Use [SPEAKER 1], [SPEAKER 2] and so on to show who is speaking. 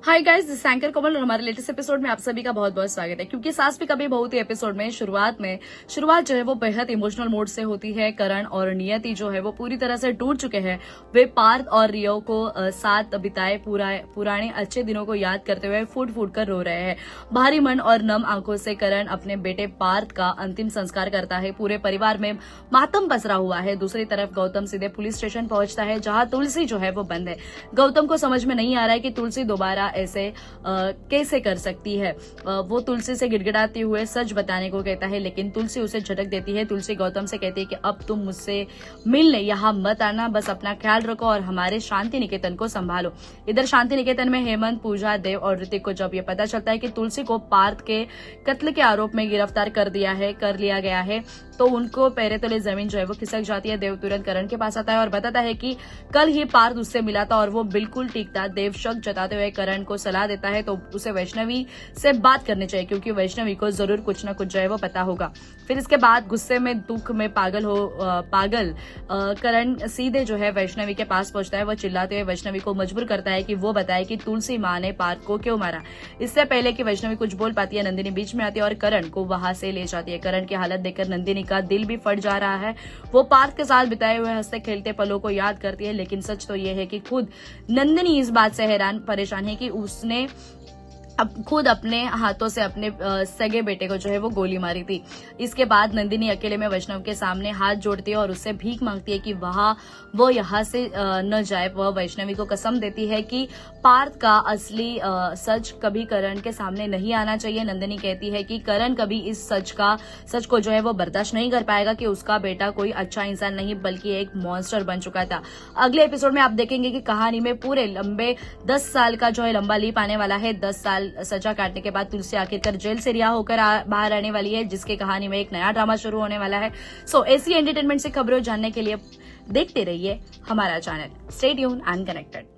[SPEAKER 1] Hi guys, this anchor कोमल और हमारे latest episode में आप सभी का बहुत बहुत स्वागत है। क्योंकि सास भी कभी बहू थी एपिसोड में शुरुआत जो है वो बेहद इमोशनल मोड से होती है। करण और नियति जो है वो पूरी तरह से टूट चुके हैं। वे पार्थ और रियो को साथ बिताए पुराने अच्छे दिनों को याद करते हुए फूट फूट कर रो रहे हैं। भारी मन और नम आंखों से करण अपने बेटे पार्थ का अंतिम संस्कार करता है। पूरे परिवार में मातम पसरा हुआ है। दूसरी तरफ गौतम सीधे पुलिस स्टेशन पहुंचता है, जहां तुलसी जो है वो बंद है। गौतम को समझ में नहीं आ रहा है कि तुलसी दोबारा ऐसे कैसे कर सकती है। वो तुलसी से गिड़गिड़ाते हुए सच बताने को कहता है, लेकिन तुलसी उसे झटक देती है। तुलसी गौतम से कहती है कि अब तुम मुझसे मिलने यहाँ मत आना, बस अपना ख्याल रखो और हमारे शांति निकेतन को संभालो। इधर शांति निकेतन में हेमंत, पूजा, देव और ऋतिक को जब ये पता चलता है कि तुलसी को पार्थ के कत्ल के आरोप में गिरफ्तार कर लिया गया है, तो उनको पैरे तले जमीन जो है वो खिसक जाती है। देव तुरंत करण के पास आता है और बताता है कि कल ही पार्थ उससे मिला था और वो बिल्कुल ठीक था। देव शक जताते हुए करण को सलाह देता है तो उसे वैष्णवी से बात करनी चाहिए, क्योंकि वैष्णवी को जरूर कुछ न कुछ जो है वो पता होगा। फिर इसके बाद गुस्से में, दुख में पागल करण सीधे जो है वैष्णवी के पास पहुंचता है। वो चिल्लाते हुए वैष्णवी को मजबूर करता है कि वो बताए कि तुलसी माँ ने पार्थ को क्यों मारा। इससे पहले कि वैष्णवी कुछ बोल पाती है, नंदिनी बीच में आती है और करण को वहां से ले जाती है। करण की हालत देखकर नंदिनी का दिल भी फट जा रहा है। वो पार्थ के साथ बिताए हुए हंसते खेलते पलों को याद करती है, लेकिन सच तो ये है कि खुद नंदिनी इस बात से परेशान है कि उसने खुद अपने हाथों से अपने सगे बेटे को जो है वो गोली मारी थी। इसके बाद नंदिनी अकेले में वैष्णव के सामने हाथ जोड़ती है और उससे भीख मांगती है कि वो यहाँ से न जाए। वह वैष्णवी को कसम देती है कि पार्थ का असली सच कभी करण के सामने नहीं आना चाहिए। नंदिनी कहती है कि करण कभी इस सच को जो है वो बर्दाश्त नहीं कर पाएगा कि उसका बेटा कोई अच्छा इंसान नहीं बल्कि एक मॉन्स्टर बन चुका था। अगले एपिसोड में आप देखेंगे कि कहानी में पूरे लंबे 10 साल का जो है लंबा लीप आने वाला है। 10 साल सजा काटने के बाद तुलसी आखिरकार जेल से रिहा होकर बाहर आने वाली है, जिसके कहानी में एक नया ड्रामा शुरू होने वाला है। सो ऐसी एंटरटेनमेंट से खबरों जानने के लिए देखते रहिए हमारा channel. Stay tuned and connected.